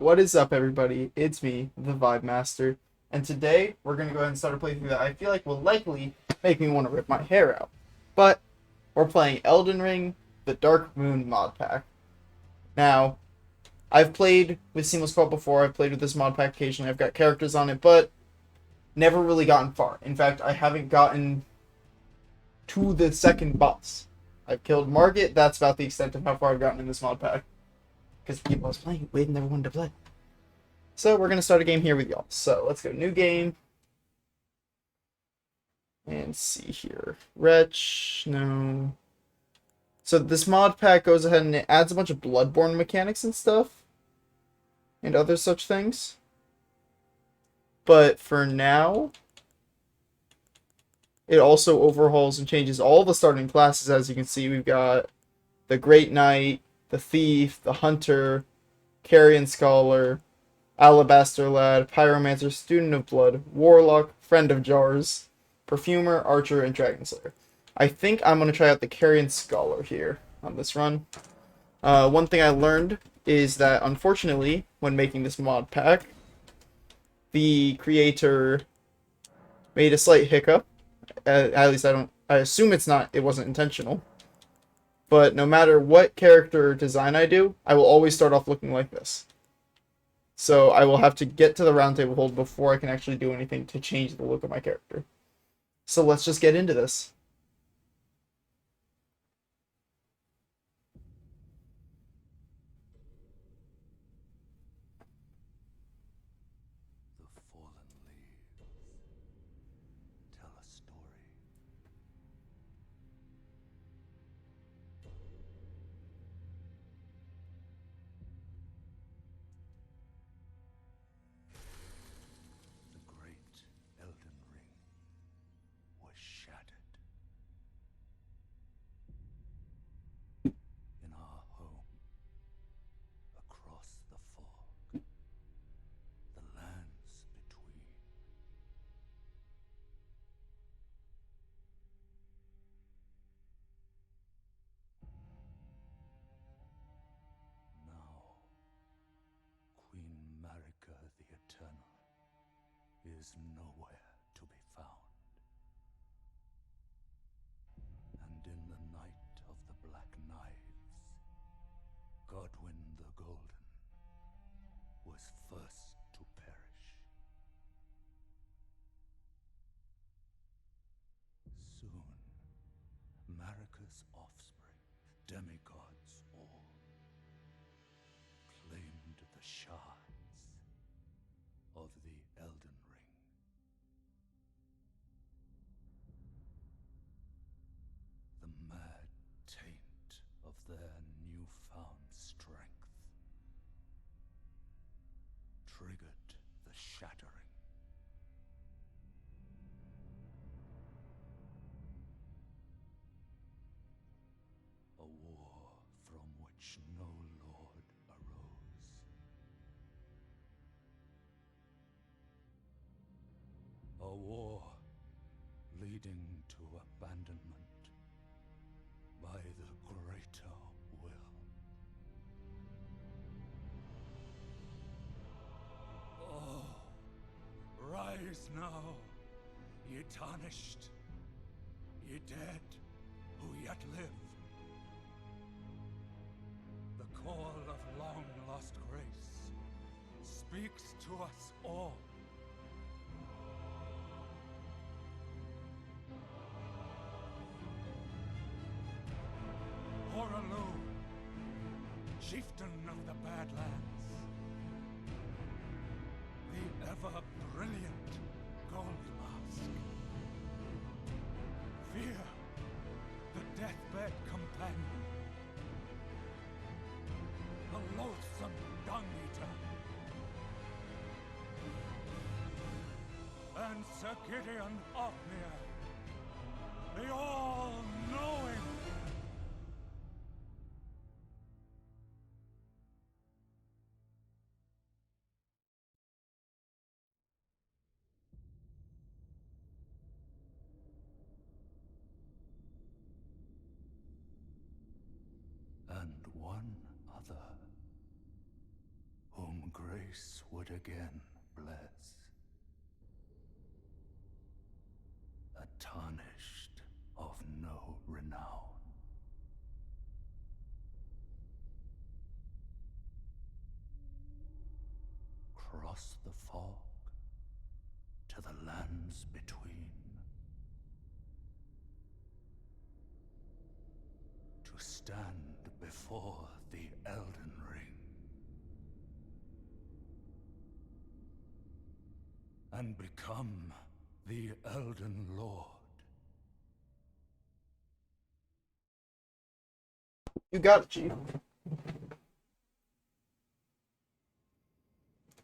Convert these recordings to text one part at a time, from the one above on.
What is up, everybody? It's me, the Vibe Master, and today we're gonna go ahead and start a playthrough that I feel like will likely make me want to rip my hair out. But we're playing Elden Ring, the Dark Moon mod pack. Now, I've played with Seamless Co-op before. I've played with this mod pack occasionally. I've got characters on it, but never really gotten far. In fact, I haven't gotten to the second boss. I've killed Margit. That's about the extent of how far I've gotten in this mod pack. Because people I was playing with never wanted to play. So we're gonna start a game here with y'all. So let's go new game. And see here. Wretch, no. So this mod pack goes ahead and it adds a bunch of Bloodborne mechanics and stuff. And other such things. But for now, it also overhauls and changes all the starting classes. As you can see, we've got the Great Knight, the Thief, the Hunter, Carrion Scholar, Alabaster Lad, Pyromancer, Student of Blood, Warlock, Friend of Jars, Perfumer, Archer, and Dragon Slayer. I think I'm going to try out the Carrion Scholar here on this run. One thing I learned is that, unfortunately, when making this mod pack, the creator made a slight hiccup. At least I assume it wasn't intentional. But no matter what character design I do, I will always start off looking like this. So I will have to get to the round table hold before I can actually do anything to change the look of my character. So let's just get into this. The fallen leaves tell a story. The great Elden Ring was shattered. In our home, across the fog, the lands between. Now, Queen Marika the Eternal is nowhere to be found. And in the night of the Black Knives, Godwyn the Golden was first to perish. Soon, Marika's offspring, demigods all, claimed the shards of the Elden Ring. The mad taint of their newfound strength triggered the shattering. A war from which no lord arose. A war leading to abandonment by the greater will. Oh, rise now, ye tarnished, ye dead who yet live. The call of long-lost grace speaks to us all. Horalu, chieftain of the Badlands, the ever-brilliant Gold Mask. Fear, the deathbed companion, the loathsome dung-eater, and Sir Gideon Ofnir, the all-knowing. And one other, whom Greyll grace would again bless. A tarnished of no renown. Cross the fog to the lands between, to stand before the Elden Ring and become the Elden Lord. You got it, Chief.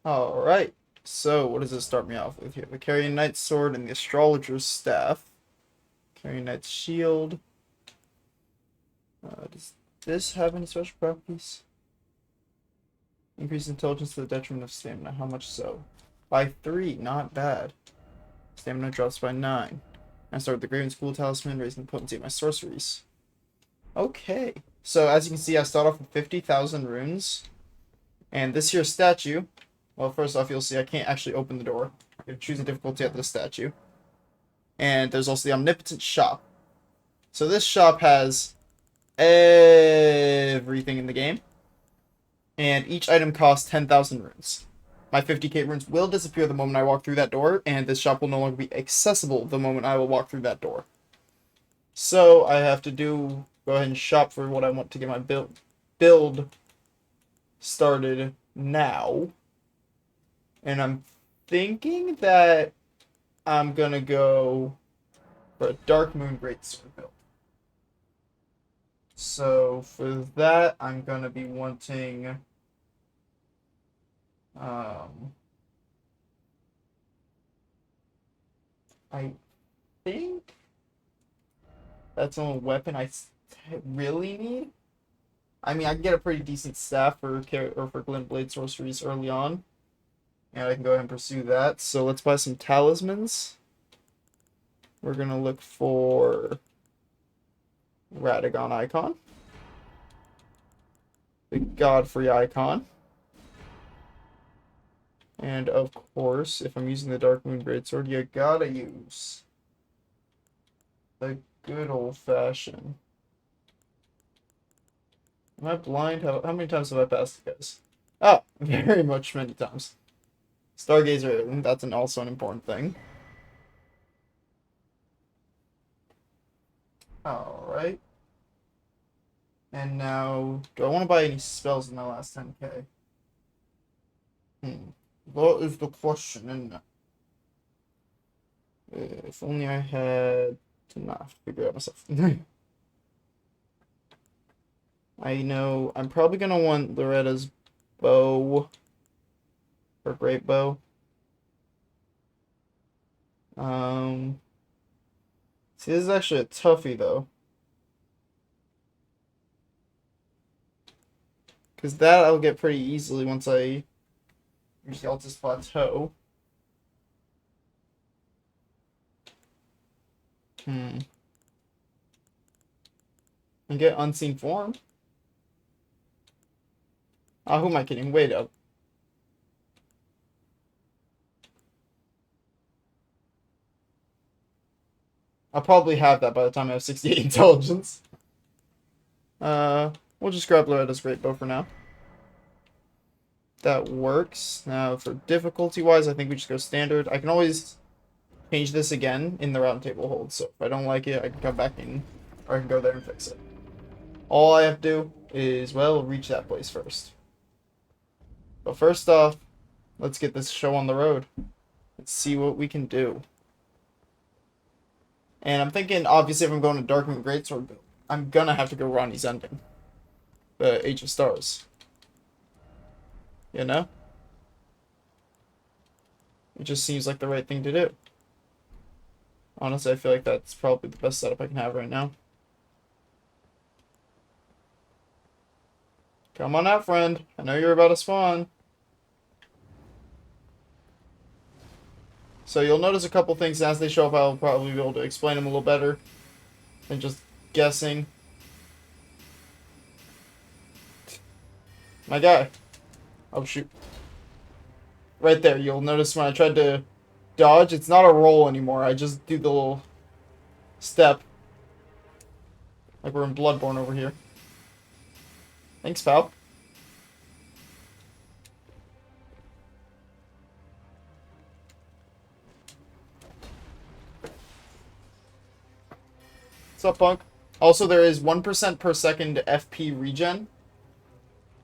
Alright, so what does it start me off with here? The Carrion Knight's Sword and the Astrologer's Staff. Carrion Knight's Shield. Does this have any special properties? Increase intelligence to the detriment of stamina. How much so? By 3, not bad. Stamina drops by 9. I start with the Graven School Talisman, raising the potency of my sorceries. Okay, so as you can see, I start off with 50,000 runes. And this here statue, well, first off, you'll see I can't actually open the door. You have to choose a difficulty at this statue. And there's also the Omnipotent Shop. So this shop has everything in the game. And each item costs 10,000 runes. My 50k runes will disappear the moment I walk through that door, and this shop will no longer be accessible the moment I will walk through that door. So I have to go ahead and shop for what I want to get my build started now. And I'm thinking that I'm gonna go for a Dark Moon Greatsword build. So for that, I'm gonna be wanting I think that's the only weapon I really need. I mean, I can get a pretty decent staff for Glint Blade sorceries early on, and I can go ahead and pursue that. So let's buy some talismans. We're gonna look for Radagon icon, the Godfrey icon, and of course, if I'm using the Dark Moon Greatsword, you gotta use the good old-fashioned. Am I blind? How many times have I passed it, guys? Oh, very much many times. Stargazer, that's also an important thing. Alright. And now, do I want to buy any spells in my last 10k? That is the question, isn't it? If only I had to not figure it out myself. I know I'm probably gonna want Loretta's bow or great bow. See, this is actually a toughie though, because that I'll get pretty easily once I reach the Altus Plateau. And get Unseen Form. Oh, who am I kidding? Wait up. I'll probably have that by the time I have 68 intelligence. We'll just grab Loretta's Great Bow for now. That works. Now, for difficulty-wise, I think we just go standard. I can always change this again in the round table hold, so if I don't like it, I can come back in, or I can go there and fix it. All I have to do is, well, reach that place first. But first off, let's get this show on the road. Let's see what we can do. And I'm thinking, obviously, if I'm going to Dark Moon Greatsword build, I'm gonna have to go Ronnie's Ending. The Age of Stars. You know? It just seems like the right thing to do. Honestly, I feel like that's probably the best setup I can have right now. Come on out, friend. I know you're about to spawn. So you'll notice a couple things as they show up. I'll probably be able to explain them a little better than just guessing. My guy. Oh, shoot. right there. You'll notice when I tried to dodge, it's not a roll anymore. I just do the little step. Like we're in Bloodborne over here. Thanks, pal. What's up, punk? Also, there is 1% per second FP regen.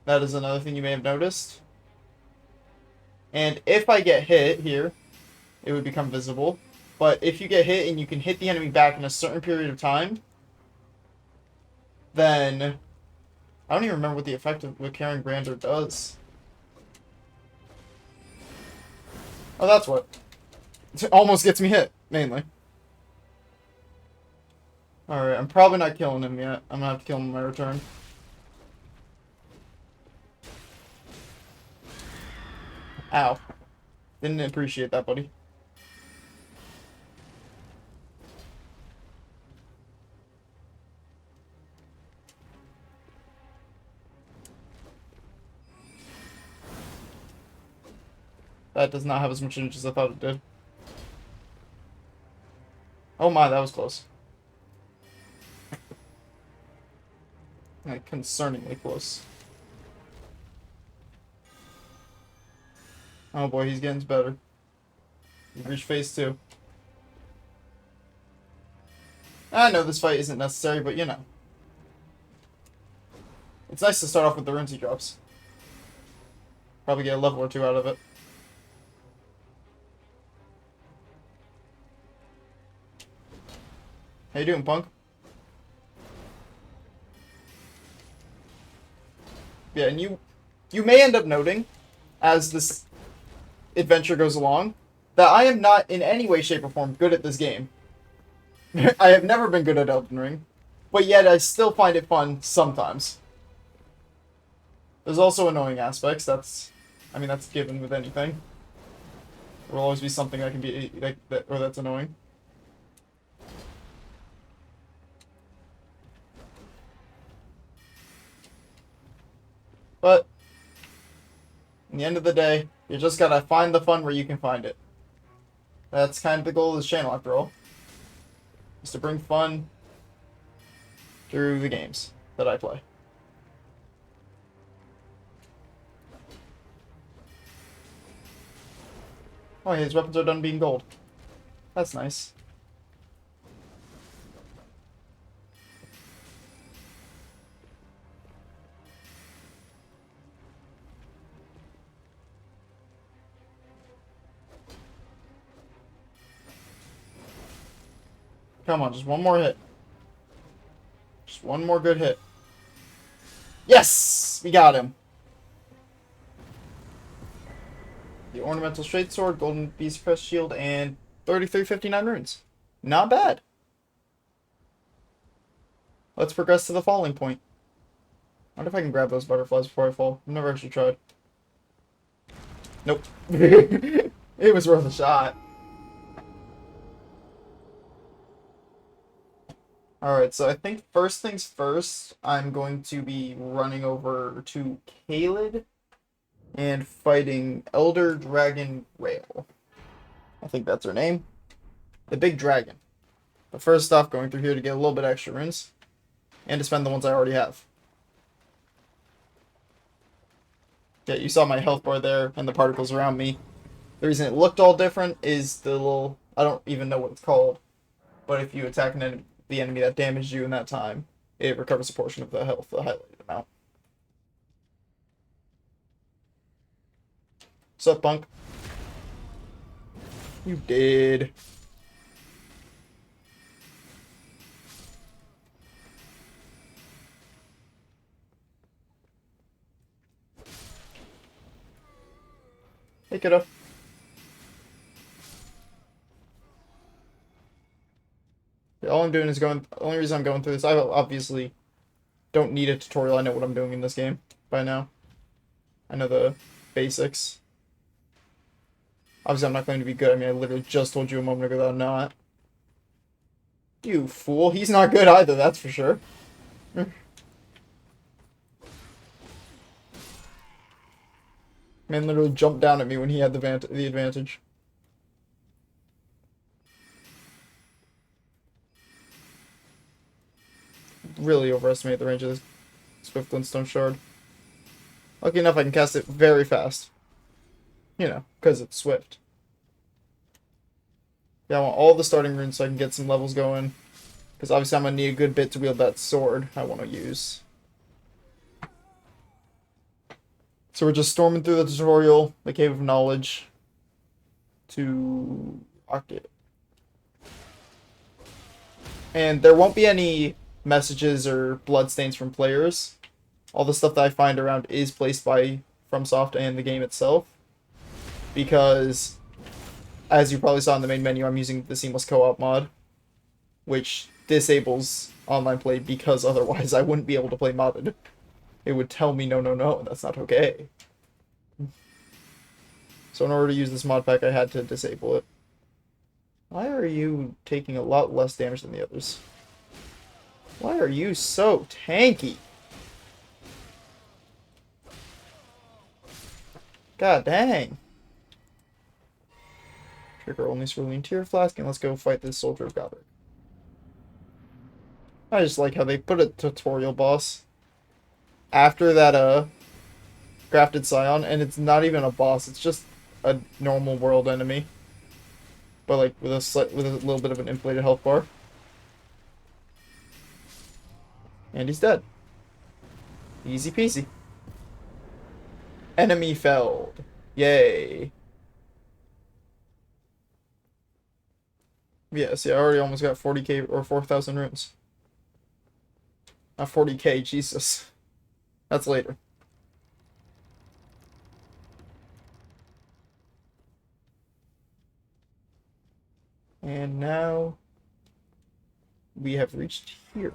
That is another thing you may have noticed. And if I get hit here, it would become visible. But if you get hit and you can hit the enemy back in a certain period of time, then I don't even remember what the effect of what carrying Brander does. Oh, that's what. It almost gets me hit, mainly. Alright, I'm probably not killing him yet. I'm gonna have to kill him on my return. Ow. Didn't appreciate that, buddy. That does not have as much damage as I thought it did. Oh my, that was close. Like, concerningly close. Oh boy, he's getting better. We've reached phase 2. I know this fight isn't necessary, but you know. It's nice to start off with the runes he drops. Probably get a level or 2 out of it. How you doing, punk? Yeah, and you may end up noting, as this adventure goes along, that I am not in any way, shape, or form good at this game. I have never been good at Elden Ring, but yet I still find it fun sometimes. There's also annoying aspects. That's given with anything. There will always be something that can be like that, or that's annoying. But in the end of the day, you just gotta find the fun where you can find it. That's kind of the goal of this channel, after all. Is to bring fun through the games that I play. Oh, yeah, his weapons are done being gold. That's nice. Come on, just one more hit. Just one more good hit. Yes! We got him. The ornamental straight sword, golden beast crest shield, and 3359 runes. Not bad. Let's progress to the falling point. I wonder if I can grab those butterflies before I fall. I've never actually tried. Nope. It was worth a shot. Alright, so I think first things first, I'm going to be running over to Caelid and fighting Elder Dragon Greyll. I think that's her name. The big dragon. But first off, going through here to get a little bit extra runes. And to spend the ones I already have. Yeah, you saw my health bar there and the particles around me. The reason it looked all different is the little... I don't even know what it's called. But if you attack the enemy that damaged you in that time, it recovers a portion of the health, the highlighted amount. What's up, punk? You did. Hey, kiddo. All I'm doing is going... The only reason I'm going through this, I obviously don't need a tutorial. I know what I'm doing in this game by now. I know the basics. Obviously, I'm not going to be good. I mean, I literally just told you a moment ago that I'm not. You fool. He's not good either, that's for sure. Man literally jumped down at me when he had the advantage. Really overestimate the range of this Swift Glintstone Shard. Lucky enough I can cast it very fast. You know, because it's Swift. Yeah, I want all the starting runes so I can get some levels going. Because obviously I'm going to need a good bit to wield that sword I want to use. So we're just storming through the tutorial, the Cave of Knowledge, to rock it. And there won't be any messages or bloodstains from players. All the stuff that I find around is placed by FromSoft and the game itself. Because, as you probably saw in the main menu, I'm using the Seamless Co-op mod, which disables online play because otherwise I wouldn't be able to play modded. It would tell me no, that's not okay. So in order to use this mod pack, I had to disable it. Why are you taking a lot less damage than the others? Why are you so tanky? God dang. Trigger only Cerulean Tear Flask, and let's go fight this Soldier of Godric. I just like how they put a tutorial boss after that Grafted Scion, and it's not even a boss, it's just a normal world enemy. But like with a little bit of an inflated health bar. And he's dead. Easy peasy. Enemy felled. Yay. Yeah, see, I already almost got 40k or 4,000 runes. Not 40k, Jesus. That's later. And now we have reached here.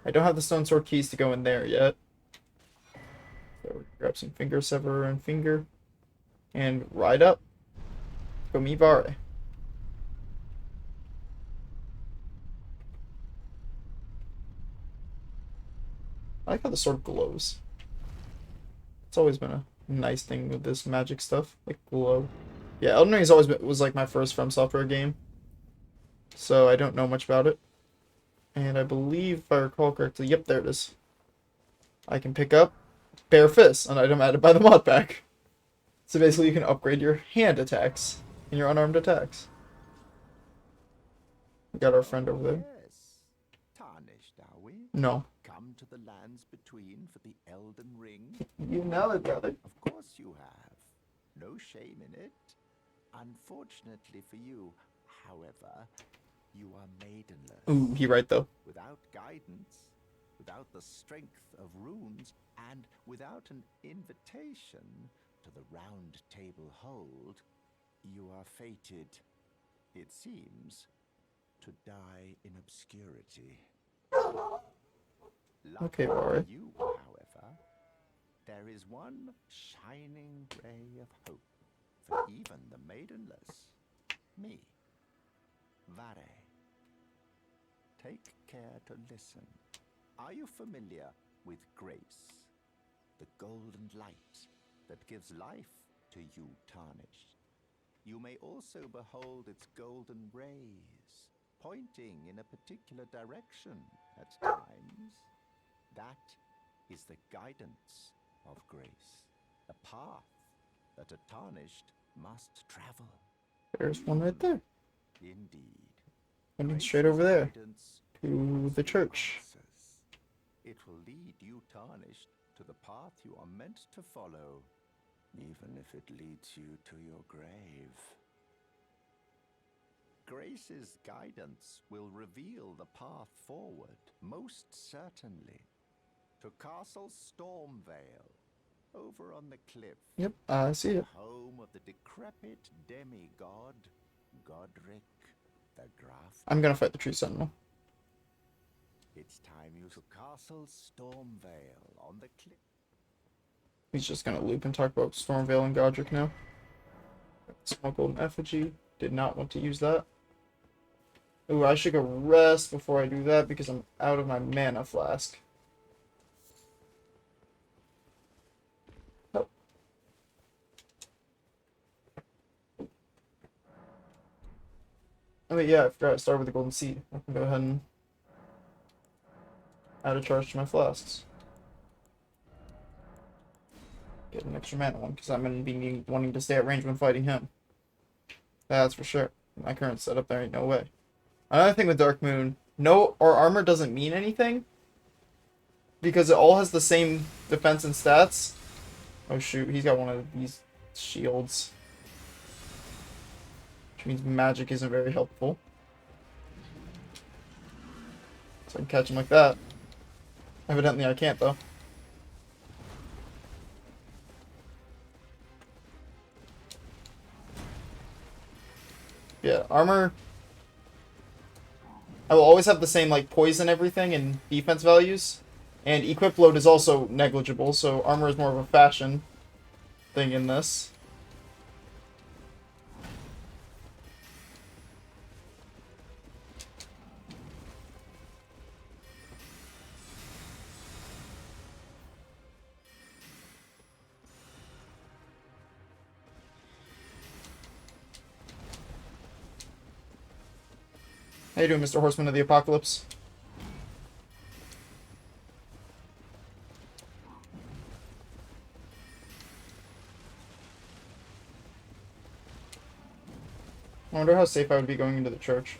I don't have the Stone Sword keys to go in there yet. So grab some Finger Severer and Finger. And ride up. Go mi vare. I like how the sword glows. It's always been a nice thing with this magic stuff. Like glow. Yeah, Elden Ring was like my first FromSoftware game. So I don't know much about it. And I believe, if I recall correctly, yep, there it is. I can pick up Bare Fist, an item added by the mod pack. So basically you can upgrade your hand attacks and your unarmed attacks. We got our friend over there. Yes. Tarnished, are we? No. Come to the lands between for the Elden Ring? You know it, brother. Of course you have. No shame in it. Unfortunately for you, however, you are maidenless. Ooh, he right though. Without guidance, without the strength of runes, and without an invitation to the round table hold, you are fated, it seems, to die in obscurity. Okay, Lucky Rory. for you, however, there is one shining ray of hope for even the maidenless. Me. Vare. Take care to listen. Are you familiar with grace? The golden light that gives life to you tarnished. You may also behold its golden rays, pointing in a particular direction at times. That is the guidance of grace, a path that a tarnished must travel. There's one right there. Indeed. Pointing straight over there. Guidance To the church. passes. It will lead you tarnished to the path you are meant to follow, even if it leads you to your grave. Grace's guidance will reveal the path forward, most certainly, to Castle Stormvale, over on the cliff. Yep, I see it. Home of the decrepit demigod, Godric the Graf. I'm gonna fight the Tree Sentinel. It's time you to Castle Stormvale on the cliff. He's just gonna loop and talk about Stormvale and Godric now. Small golden effigy. Did not want to use that. Ooh, I should go rest before I do that because I'm out of my mana flask. Oh. Oh wait, yeah, I forgot I started with the golden seed. I can go ahead and add a charge to my flasks. Get an extra mana one, because I'm going to be wanting to stay at range when fighting him. That's for sure. In my current setup, there ain't no way. Another thing with Dark Moon, no, our armor doesn't mean anything, because it all has the same defense and stats. Oh shoot, he's got one of these shields. Which means magic isn't very helpful. So I can catch him like that. Evidently I can't, though. Yeah, armor... I will always have the same, like, poison everything and defense values. And equip load is also negligible, so armor is more of a fashion thing in this. How you doing, Mr. Horseman of the Apocalypse? I wonder how safe I would be going into the church.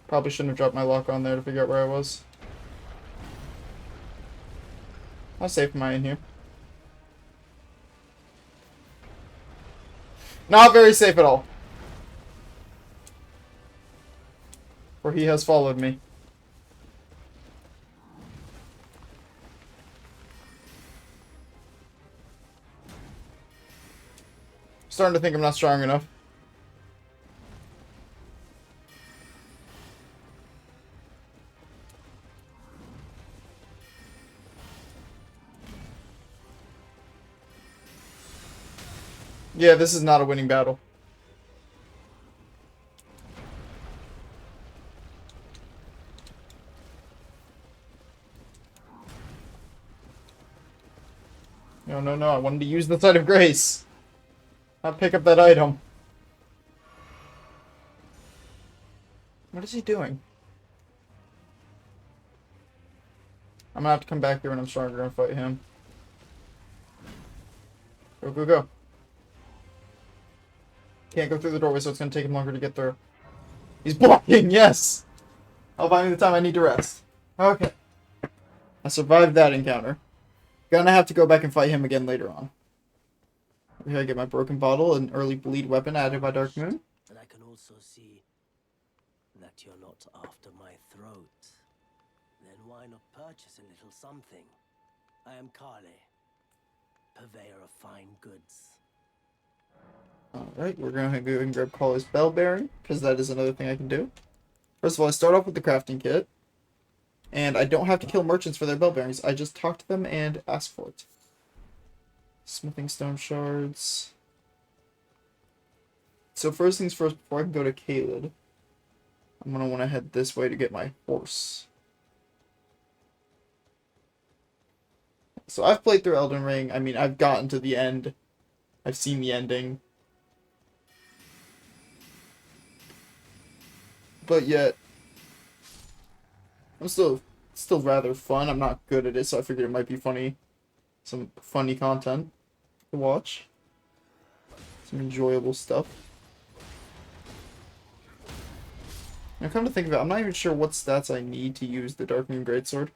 Probably shouldn't have dropped my lock on there to figure out where I was. How safe am I in here? Not very safe at all. For he has followed me. Starting to think I'm not strong enough. Yeah, this is not a winning battle. No, no, no. I wanted to use the Site of Grace. Not pick up that item. What is he doing? I'm gonna have to come back here when I'm stronger and fight him. Go, go, go. Can't go through the doorway, so it's gonna take him longer to get through. He's blocking, yes! I'll buy me the time I need to rest. Okay. I survived that encounter. Gonna have to go back and fight him again later on. Here I get my broken bottle, an early bleed weapon added by Dark Moon. And I can also see that you're not after my throat. Then why not purchase a little something? I am Kale, purveyor of fine goods. Alright, we're gonna go and grab Caller's Bell Bearing, because that is another thing I can do. First of all, I start off with the crafting kit. And I don't have to kill merchants for their bell bearings. I just talk to them and ask for it. Smithing stone shards. So first things first, before I can go to Caelid, I'm going to want to head this way to get my horse. So I've played through Elden Ring. I mean, I've gotten to the end. I've seen the ending. But yet, I'm still rather fun. I'm not good at it, so I figured it might be funny. Some funny content to watch. Some enjoyable stuff. Now, come to think of it, I'm not even sure what stats I need to use the Dark Moon Greatsword.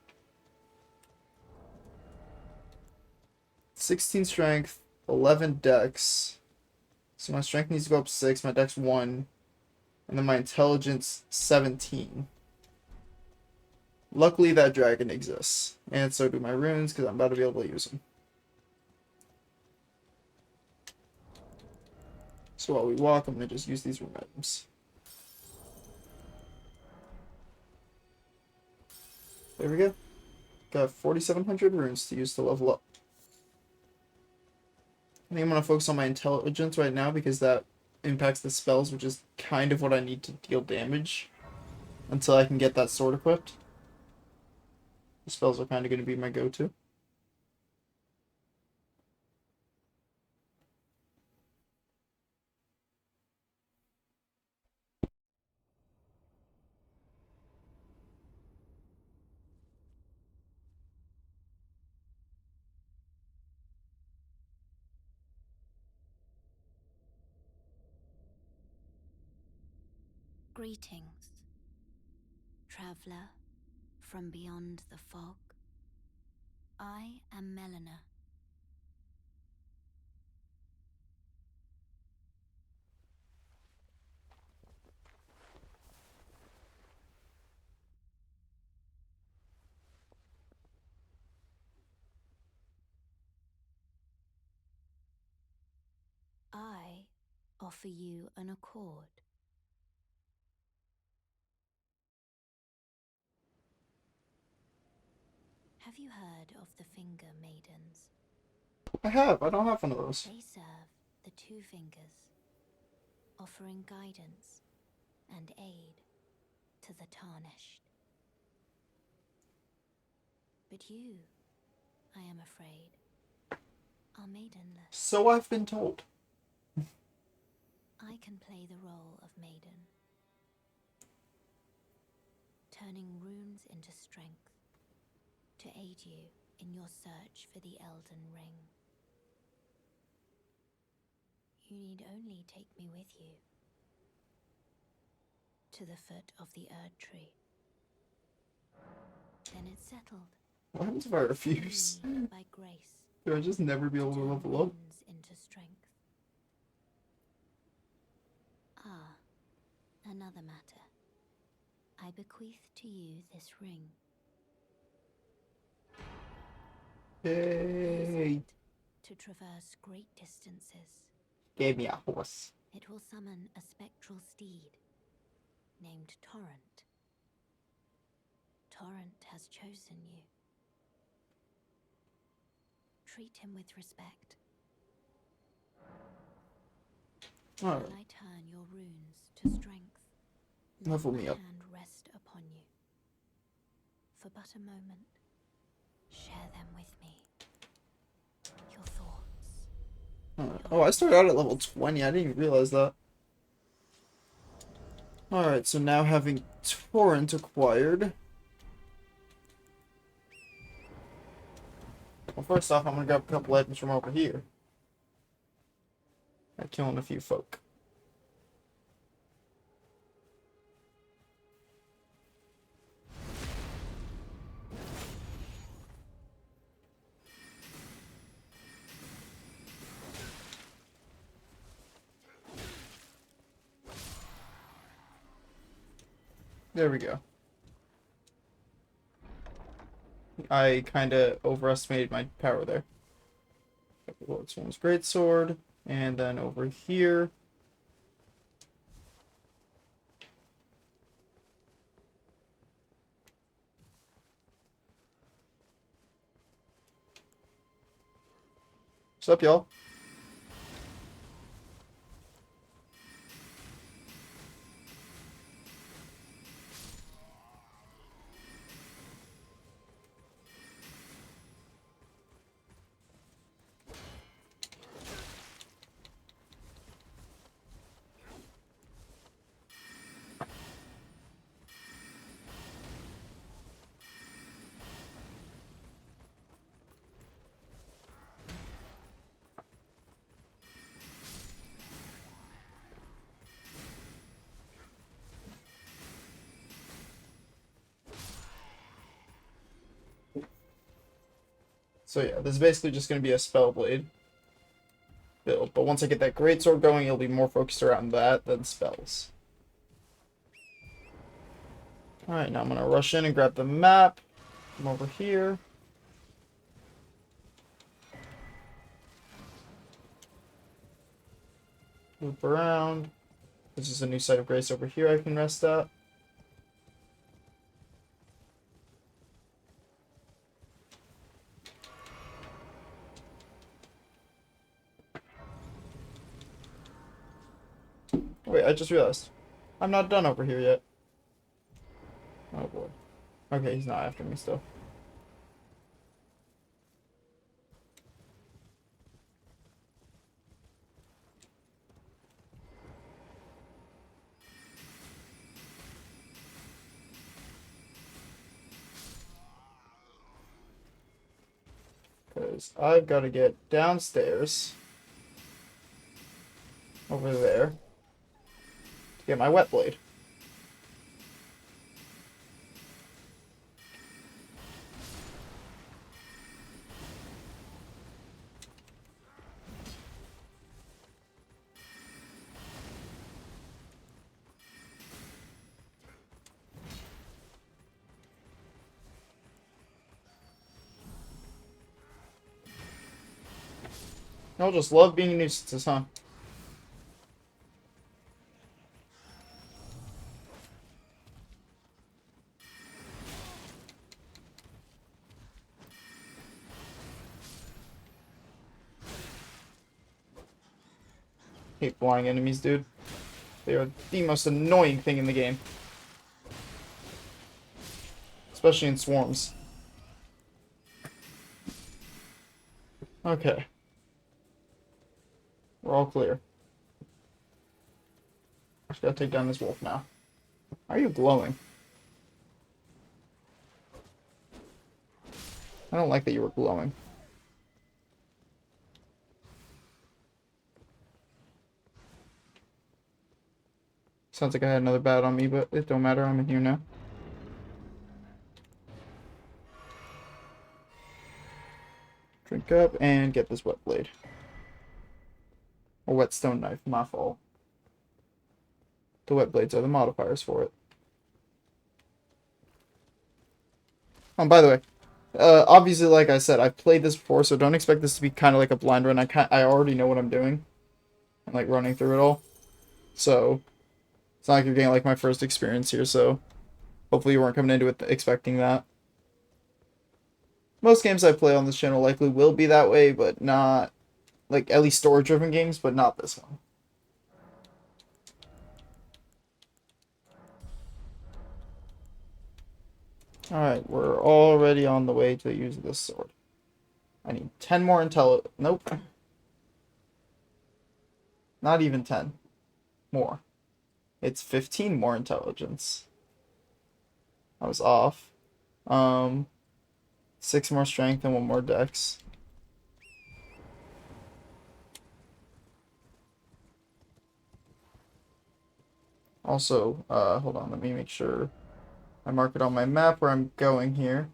16 strength, 11 dex. So my strength needs to go up 6, my dex 1, and then my intelligence 17. Luckily, that dragon exists. And so do my runes, because I'm about to be able to use them. So while we walk, I'm going to just use these rune items. There we go. Got 4,700 runes to use to level up. I think I'm going to focus on my intelligence right now, because that impacts the spells, which is kind of what I need to deal damage until I can get that sword equipped. The spells are kind of going to be my go-to. Greetings, traveler from beyond the fog. I am Melina. I offer you an accord. Have you heard of the Finger Maidens? I have. I don't have one of those. They serve the two fingers, offering guidance and aid to the tarnished. But you, I am afraid, are maidenless. So I've been told. I can play the role of maiden, turning runes into strength to aid you in your search for the Elden Ring. You need only take me with you to the foot of the Erd Tree. Then it's settled. What happens if I refuse? Only by grace. Do I just never be able to turn level up? runes into strength. Ah, another matter. I bequeath to you this ring. Yay! Use it to traverse great distances. Gave me a horse. It will summon a spectral steed named Torrent. Torrent has chosen you. Treat him with respect. Alright, While I turn your runes to strength, level let me my up. hand rest upon you. For but a moment, share them with me. Your thoughts. Alright. Oh, I started out at level 20. I didn't even realize that. Alright, so now having Torrent acquired. Well, first off, I'm gonna grab a couple items from over here. I'm killing a few folk. There we go. I kinda overestimated my power there. Lord Swarm's Greatsword, and then over here. What's up, y'all? So yeah, this is basically just going to be a Spellblade build. But once I get that Greatsword going, it'll be more focused around that than spells. Alright, now I'm going to rush in and grab the map from over here. Loop around. This is a new site of grace over here I can rest at. Wait, I just realized. I'm not done over here yet. Oh boy. Okay, he's not after me still. Because I've got to get downstairs. Over there. To get my wet blade. Y'all just love being nuisances, huh? Hate flying enemies, dude. They are the most annoying thing in the game. Especially in swarms. Okay. We're all clear. Just gotta take down this wolf now. Why are you glowing? I don't like that you were glowing. Sounds like I had another bat on me, but it don't matter. I'm in here now. Drink up and get this wet blade. Or whetstone knife, my fault. The wet blades are the modifiers for it. Oh, by the way, obviously, like I said, I've played this before, so don't expect this to be kind of like a blind run. I already know what I'm doing. I'm like running through it all. So, it's not like you're getting like my first experience here, so hopefully you weren't coming into it expecting that. Most games I play on this channel likely will be that way, but not, like, at least story-driven games, but not this one. Alright, we're already on the way to use this sword. I need 10 more intel. Nope. Not even 10. More. It's 15 more intelligence. I was off. 6 more strength and 1 more dex. Also, hold on, let me make sure I mark it on my map where I'm going here.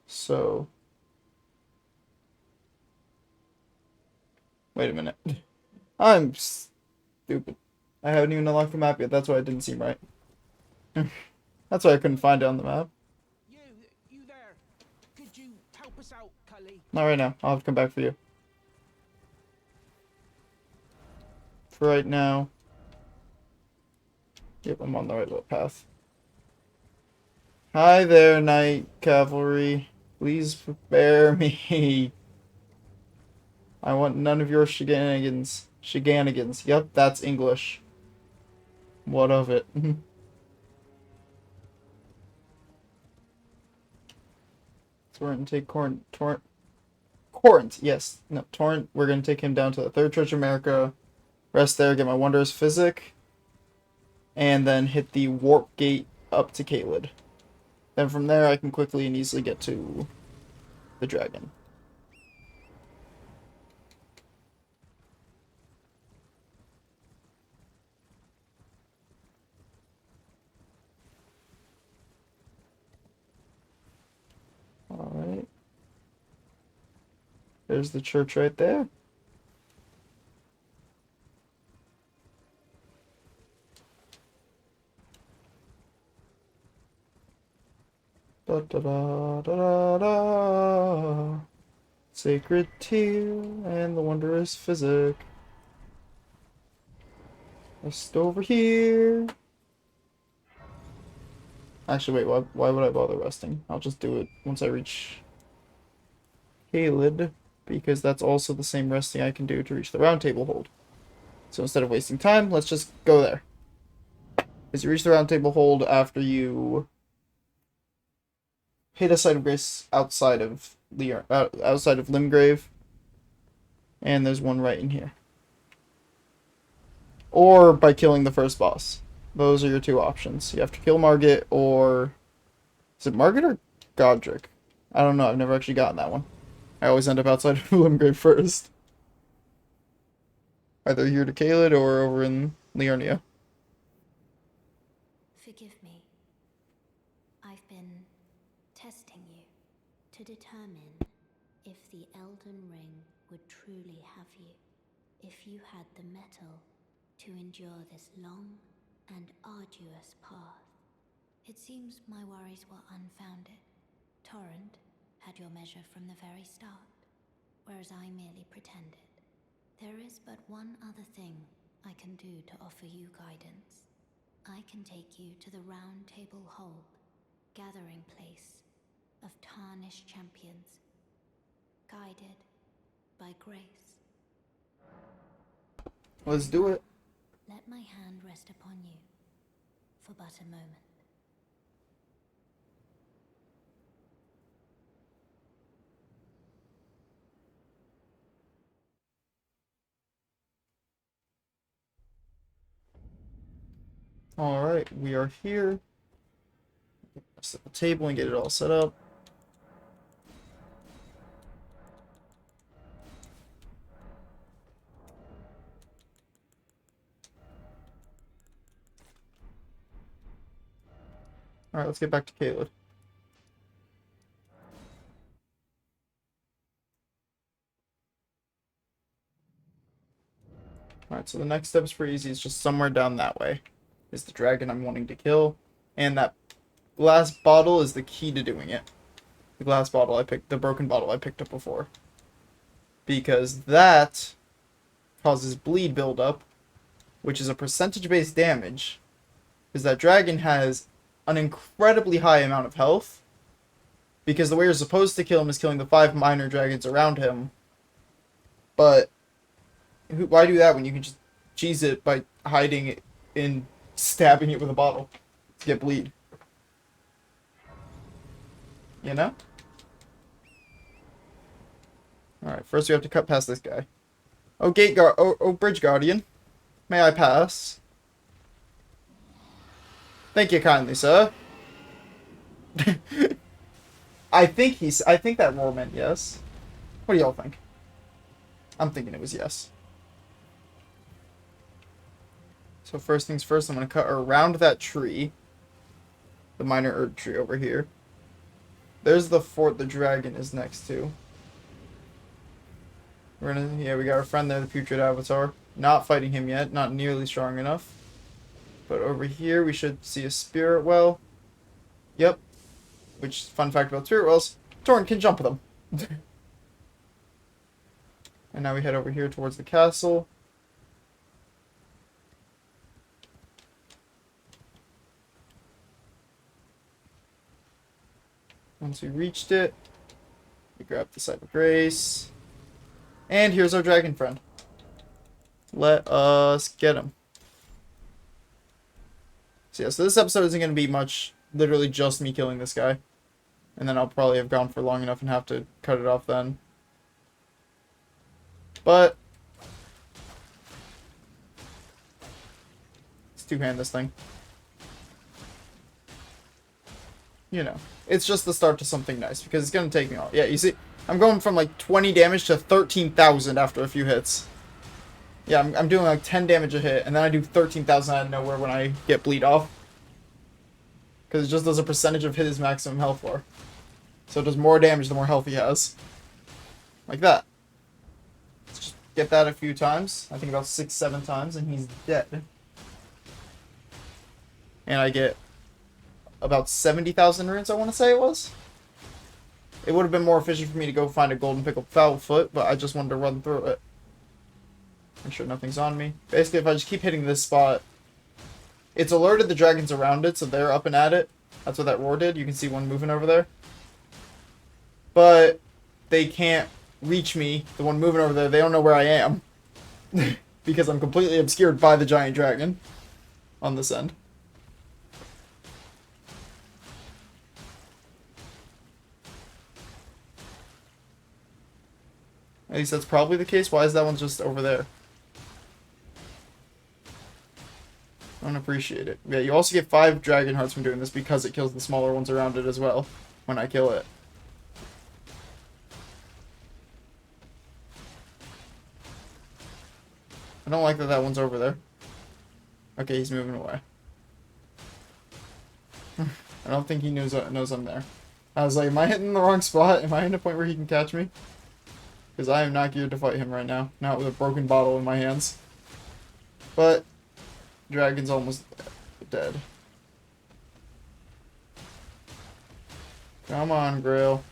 So, wait a minute. I'm stupid. I haven't even unlocked the map yet, that's why it didn't seem right. That's why I couldn't find it on the map. You there? Could you help us out, Cully? Not right now, I'll have to come back for you. For right now. Yep, I'm on the right path. Hi there, Knight Cavalry. Please spare me. I want none of your shenanigans. Shenanigans. Yep, that's English. What of it? So we're gonna take Torrent, yes. No, Torrent, we're gonna take him down to the Third Church of America. Rest there, get my Wondrous Physic. And then hit the Warp Gate up to Caelid. Then from there I can quickly and easily get to the dragon. Alright. There's the church right there. Da da da da da da. Sacred tear and the wondrous physic. Rest over here. Actually, wait, why would I bother resting? I'll just do it once I reach Caelid, because that's also the same resting I can do to reach the round table hold. So instead of wasting time, let's just go there. Because you reach the round table hold after you hit a site of grace outside of Limgrave, and there's one right in here. Or by killing the first boss. Those are your two options. You have to kill Margit, or is it Margit or Godric? I don't know. I've never actually gotten that one. I always end up outside of Limgrave first. Either here to Caelid or over in Liurnia. Forgive me. I've been testing you to determine if the Elden Ring would truly have you. If you had the mettle to endure this long and arduous path. It seems my worries were unfounded. Torrent had your measure from the very start. whereas I merely pretended. There is but one other thing I can do to offer you guidance. I can take you to the Round Table Hold, gathering place of tarnished champions, guided by grace. Let's do it. Let my hand rest upon you for but a moment. Alright, we are here. Set the table and get it all set up. Alright, let's get back to Caleb. Alright, so the next step is pretty easy. It's just somewhere down that way is the dragon I'm wanting to kill. And that glass bottle is the key to doing it. The glass bottle I picked, the broken bottle I picked up before. Because that causes bleed buildup, which is a percentage-based damage. Because that dragon has an incredibly high amount of health. Because the way you're supposed to kill him is killing the 5 minor dragons around him. But why do that when you can just cheese it by hiding it and stabbing it with a bottle to get bleed? You know? Alright, first we have to cut past this guy. Oh, bridge guardian. May I pass? Thank you kindly, sir. I think that roar meant yes. What do y'all think? I'm thinking it was yes. So first things first, I'm going to cut around that tree. The minor herb tree over here. There's the fort the dragon is next to. We got our friend there, the Putrid Avatar. Not fighting him yet, not nearly strong enough. But over here, we should see a spirit well. Yep. Which, fun fact about spirit wells, Torn can jump them. And now we head over here towards the castle. Once we reached it, we grab the Site of Grace. And here's our dragon friend. Let us get him. So yeah, so this episode isn't going to be much, literally just me killing this guy. And then I'll probably have gone for long enough and have to cut it off then. But let's two-hand this thing. You know, it's just the start to something nice, because it's going to take me all. Yeah, you see, I'm going from like 20 damage to 13,000 after a few hits. Yeah, I'm doing like 10 damage a hit, and then I do 13,000 out of nowhere when I get bleed off. Because it just does a percentage of his maximum health bar. So it does more damage the more health he has. Like that. Let's just get that a few times. I think about 6-7 times, and he's dead. And I get about 70,000 runes, I want to say it was. It would have been more efficient for me to go find a golden pickled foul foot, but I just wanted to run through it. Make sure nothing's on me. Basically, if I just keep hitting this spot, it's alerted the dragons around it, so they're up and at it. That's what that roar did. You can see one moving over there. But they can't reach me. The one moving over there, they don't know where I am. Because I'm completely obscured by the giant dragon on this end. At least that's probably the case. Why is that one just over there? I don't appreciate it. Yeah, you also get 5 dragon hearts from doing this because it kills the smaller ones around it as well when I kill it. I don't like that that one's over there. Okay, he's moving away. I don't think he knows I'm there. I was like, am I hitting the wrong spot? Am I in a point where he can catch me? Because I am not geared to fight him right now. Not with a broken bottle in my hands. But dragon's almost dead. Come on, Greyll.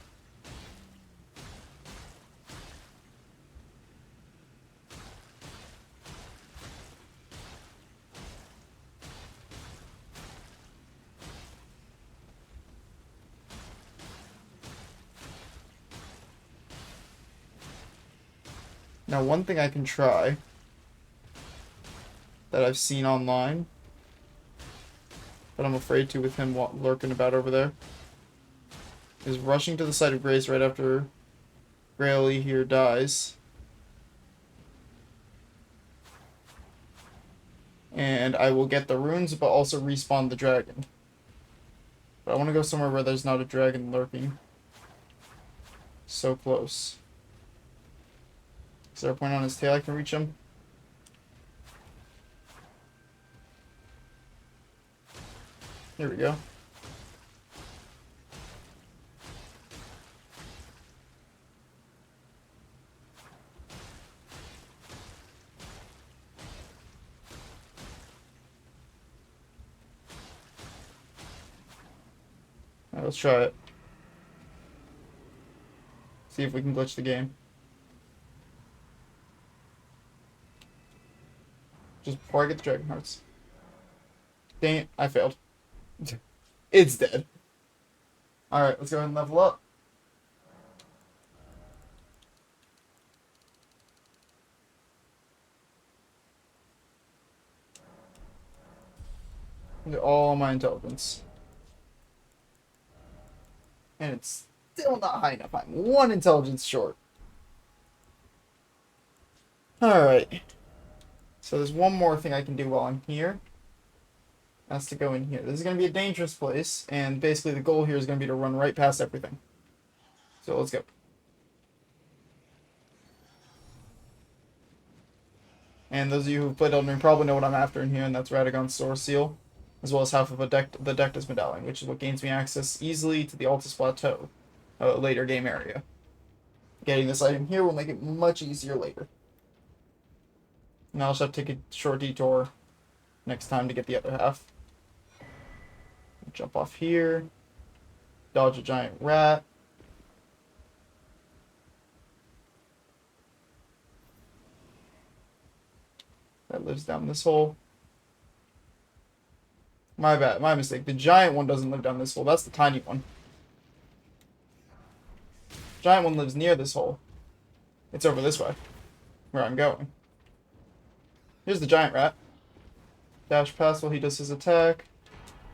Now, one thing I can try that I've seen online, but I'm afraid to with him lurking about over there, is rushing to the site of grace right after Greyll here dies. And I will get the runes, but also respawn the dragon. But I want to go somewhere where there's not a dragon lurking. So close. Is there a point on his tail I can reach him? Here we go. Alright, let's try it. See if we can glitch the game. Just before I get the dragon hearts. Dang it, I failed. It's dead. Alright, let's go ahead and level up. Look at all my intelligence. And it's still not high enough. I'm one intelligence short. Alright. So there's one more thing I can do while I'm here. That's to go in here. This is going to be a dangerous place, and basically the goal here is going to be to run right past everything. So let's go. And those of you who've played Elden Ring probably know what I'm after in here, and that's Radagon's Source Seal, as well as half of the Dectus Medallion, which is what gains me access easily to the Altus Plateau, a later game area. Getting this item here will make it much easier later. Now I'll just have to take a short detour next time to get the other half. Jump off here. Dodge a giant rat. That lives down this hole. My bad, my mistake. The giant one doesn't live down this hole. That's the tiny one. Giant one lives near this hole. It's over this way, where I'm going. Here's the giant rat. Dash past while he does his attack.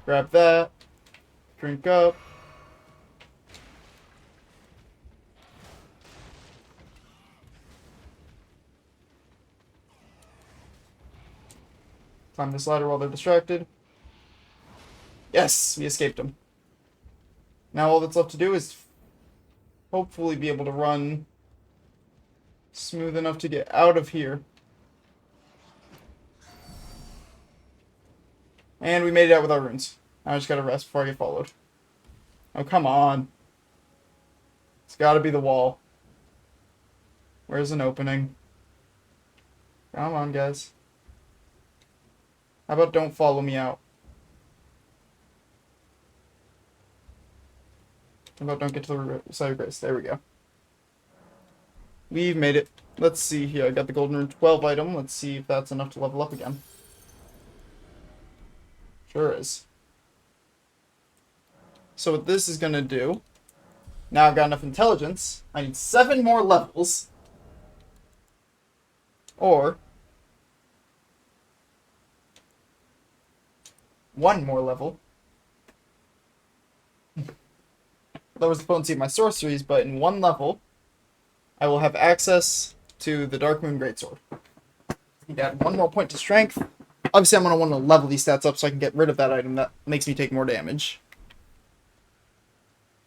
Grab that. Drink up. Climb this ladder while they're distracted. Yes, we escaped him. Now all that's left to do is hopefully be able to run smooth enough to get out of here. And we made it out with our runes. Now I just gotta rest before I get followed. Oh, come on. It's gotta be the wall. Where's an opening? Come on, guys. How about don't follow me out? How about don't get to the side of grace? There we go. We've made it. Let's see here. I got the Golden Rune 12 item. Let's see if that's enough to level up again. Sure is. So what this is going to do, now I've got enough intelligence, I need 7 more levels, or 1 more level. Lowers the potency of my sorceries, but in 1 level, I will have access to the Dark Moon Greatsword. Need to add 1 more point to strength. Obviously, I'm going to want to level these stats up so I can get rid of that item that makes me take more damage.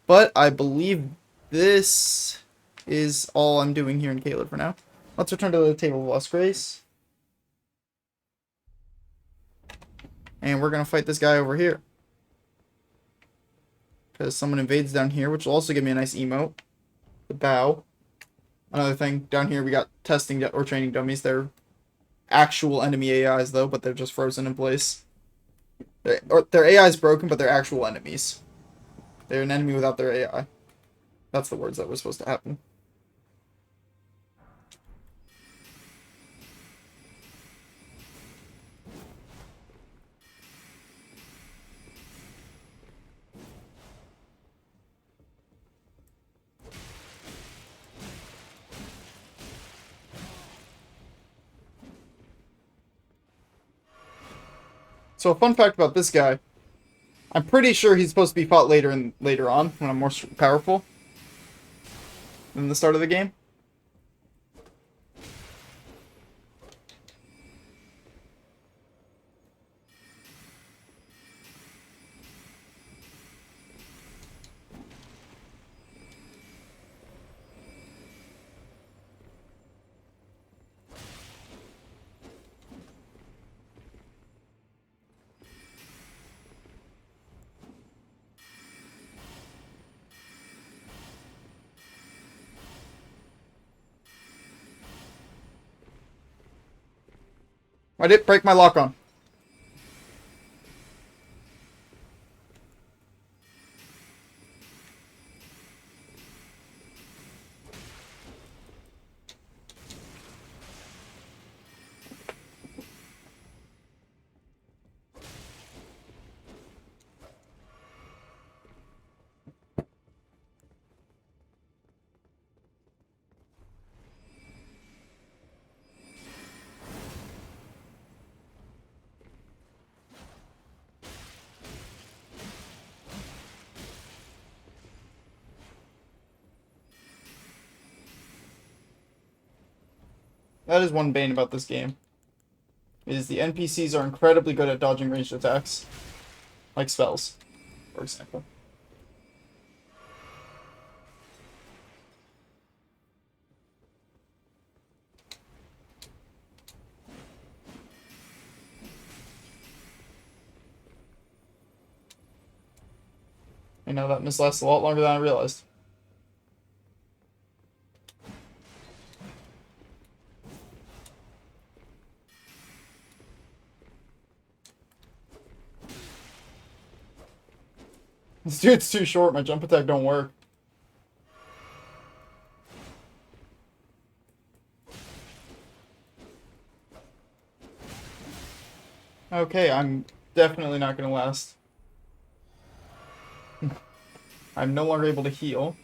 But I believe this is all I'm doing here in Caelid for now. Let's return to the Table of Lost Grace. And we're going to fight this guy over here. Because someone invades down here, which will also give me a nice emote. The bow. Another thing, down here we got testing or training dummies. They're actual enemy AIs though, but they're just frozen in place. Their AI is broken, but they're actual enemies. They're an enemy without their AI. That's the words that were supposed to happen. So a fun fact about this guy, I'm pretty sure he's supposed to be fought later on when I'm more powerful than the start of the game. I did break my lock on. That is one bane about this game. Is the NPCs are incredibly good at dodging ranged attacks. Like spells, for example. I know that miss lasts a lot longer than I realized. This dude's too short, my jump attack don't work. Okay, I'm definitely not gonna last. I'm no longer able to heal.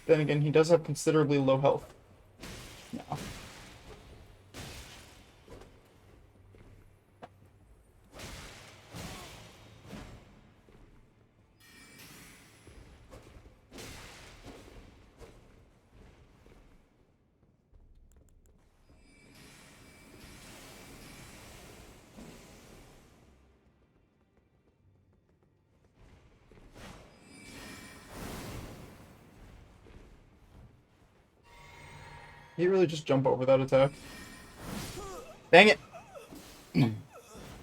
Then again, he does have considerably low health. No. He really just jump over that attack. Dang it!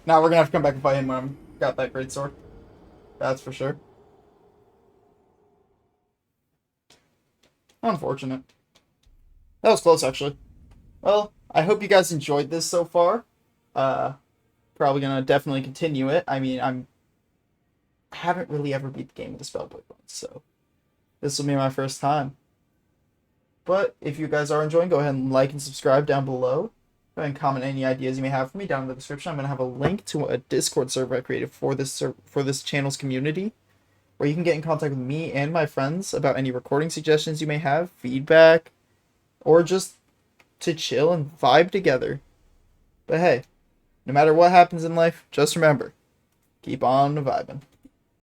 Now we're gonna have to come back and fight him when I've got that greatsword. That's for sure. Unfortunate. That was close, actually. Well, I hope you guys enjoyed this so far. Probably gonna definitely continue it. I mean, I haven't really ever beat the game with a spellbook once, so this will be my first time. But if you guys are enjoying, go ahead and like and subscribe down below. Go ahead and comment any ideas you may have for me down in the description. I'm going to have a link to a Discord server I created for this channel's community, where you can get in contact with me and my friends about any recording suggestions you may have, feedback, or just to chill and vibe together. But hey, no matter what happens in life, just remember, keep on vibing.